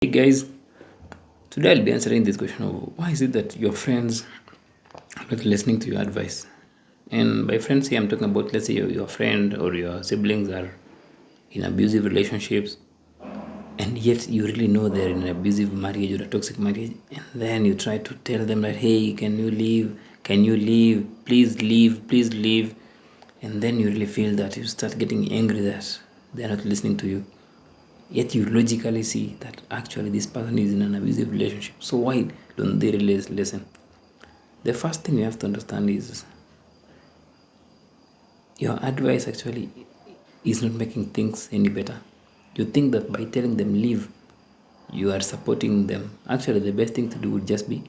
Hey guys, today I'll be answering this question of why is it that your friends are not listening to your advice? And by friends here, I'm talking about, let's say, your friend or your siblings are in abusive relationships, and yet you really know they're in an abusive marriage or a toxic marriage, and then you try to tell them that, hey, can you leave? Can you leave? Please leave, please leave. And then you really feel that you start getting angry that they're not listening to you. Yet you logically see that actually this person is in an abusive relationship. So why don't they really listen? The first thing you have to understand is your advice actually is not making things any better. You think that by telling them leave, you are supporting them. Actually, the best thing to do would just be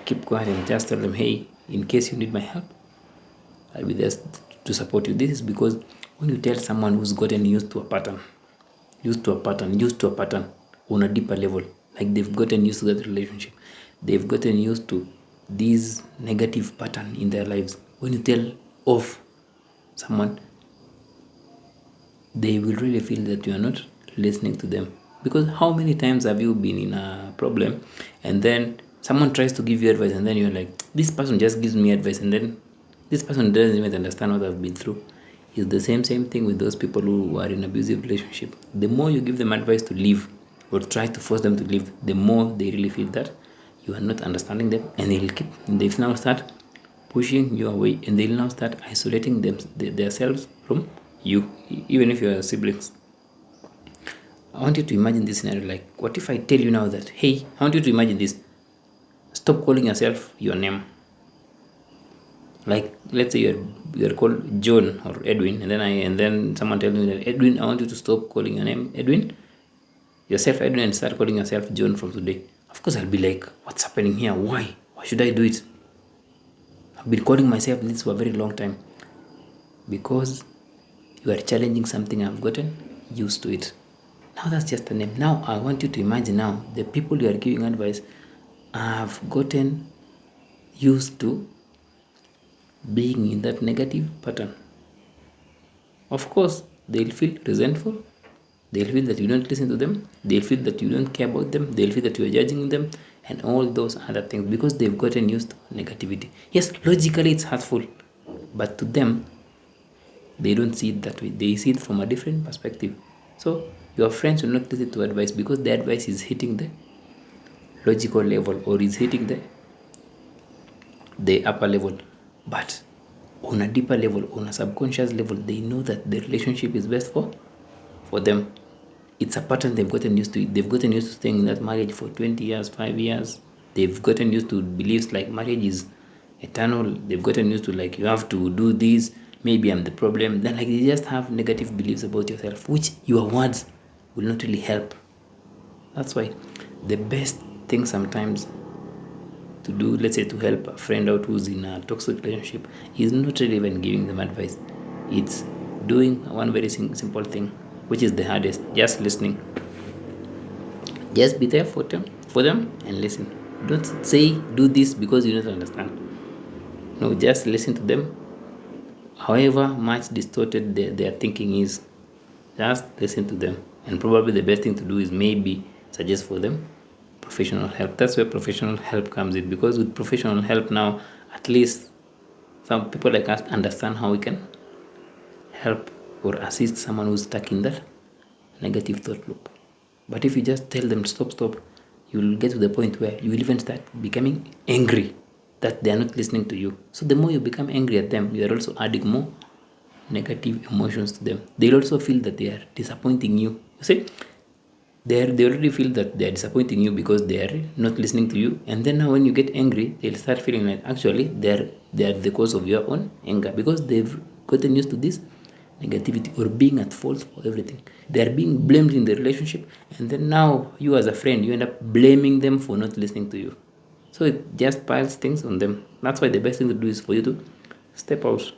keep quiet and just tell them, hey, in case you need my help, I'll be there to support you. This is because when you tell someone who's gotten used to a pattern on a deeper level, like they've gotten used to that relationship, they've gotten used to this negative pattern in their lives. When you tell off someone, they will really feel that you are not listening to them. Because how many times have you been in a problem and then someone tries to give you advice and then you're like, this person just gives me advice, and then this person doesn't even understand what I've been through. It's the same thing with those people who are in abusive relationship. The more you give them advice to leave or try to force them to leave, the more they really feel that you are not understanding them, and they now start pushing you away, and they'll now start isolating themselves from you, even if you're siblings. I want you to imagine this scenario. Like, what if I tell you now that, hey, I want you to imagine this. Stop calling yourself your name. Like, let's say you're called John or Edwin, and then someone tells me that, Edwin, I want you to stop calling your name Edwin, yourself Edwin, and start calling yourself John from today. Of course, I'll be like, what's happening here? Why? Why should I do it? I've been calling myself this for a very long time. Because you are challenging something I've gotten used to it. Now that's just a name. Now I want you to imagine now the people you are giving advice have gotten used to being in that negative pattern. Of course, they'll feel resentful. They'll feel that you don't listen to them. They'll feel that you don't care about them. They'll feel that you are judging them and all those other things because they've gotten used to negativity. Yes, logically it's hurtful, but to them, they don't see it that way. They see it from a different perspective. So your friends will not listen to advice because the advice is hitting the logical level or is hitting the upper level. But on a deeper level, on a subconscious level, they know that the relationship is best for them. It's a pattern they've gotten used to. They've gotten used to staying in that marriage for 20 years, 5 years. They've gotten used to beliefs like marriage is eternal. They've gotten used to, like, you have to do this, maybe I'm the problem. Then, like, they just have negative beliefs about yourself, which your words will not really help. That's why the best thing sometimes to do, let's say, to help a friend out who's in a toxic relationship, is not really even giving them advice. It's doing one very simple thing, which is the hardest: just listening. Just be there for them and listen. Don't say do this because you don't understand. No, just listen to them. However much distorted their thinking is, just listen to them. And probably the best thing to do is maybe suggest for them professional help. That's where professional help comes in, because with professional help now, at least some people like us understand how we can help or assist someone who's stuck in that negative thought loop. But if you just tell them stop, you will get to the point where you will even start becoming angry that they are not listening to you. So the more you become angry at them, you are also adding more negative emotions to them. They'll also feel that they are disappointing you. You see, they already feel that they are disappointing you because they are not listening to you. And then now when you get angry, they'll start feeling like actually they are the cause of your own anger, because they've gotten used to this negativity or being at fault for everything. They are being blamed in the relationship, and then now you as a friend, you end up blaming them for not listening to you. So it just piles things on them. That's why the best thing to do is for you to step out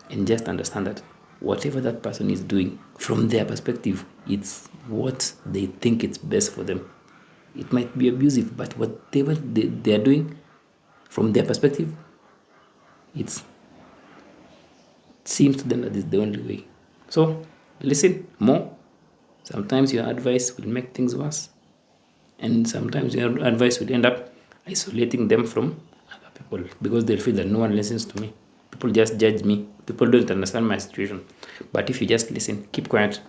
and just understand that whatever that person is doing from their perspective, it's what they think it's best for them. It might be abusive, but whatever they are doing from their perspective, it seems to them that it's the only way. So listen more. Sometimes your advice will make things worse. And sometimes your advice will end up isolating them from other people, because they'll feel that no one listens to me. People just judge me. People don't understand my situation. But if you just listen, keep quiet,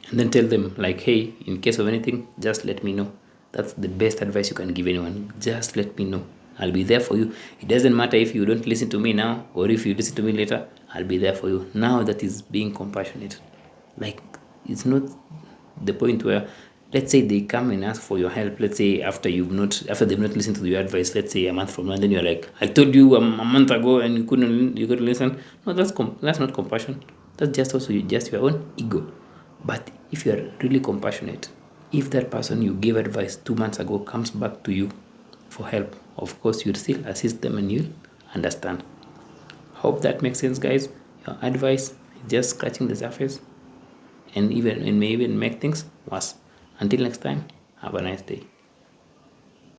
and then tell them, like, hey, in case of anything, just let me know. That's the best advice you can give anyone. Just let me know. I'll be there for you. It doesn't matter if you don't listen to me now or if you listen to me later. I'll be there for you. Now that is being compassionate. Like, it's not the point where, let's say they come and ask for your help. Let's say after they've not listened to your advice. Let's say a month from now, and then you're like, I told you a month ago and you couldn't listen. No, that's not compassion. That's just also just your own ego. But if you are really compassionate, if that person you gave advice 2 months ago comes back to you for help, of course you'll still assist them and you'll understand. Hope that makes sense, guys. Your advice is just scratching the surface, and may even make things worse. Until next time, have a nice day.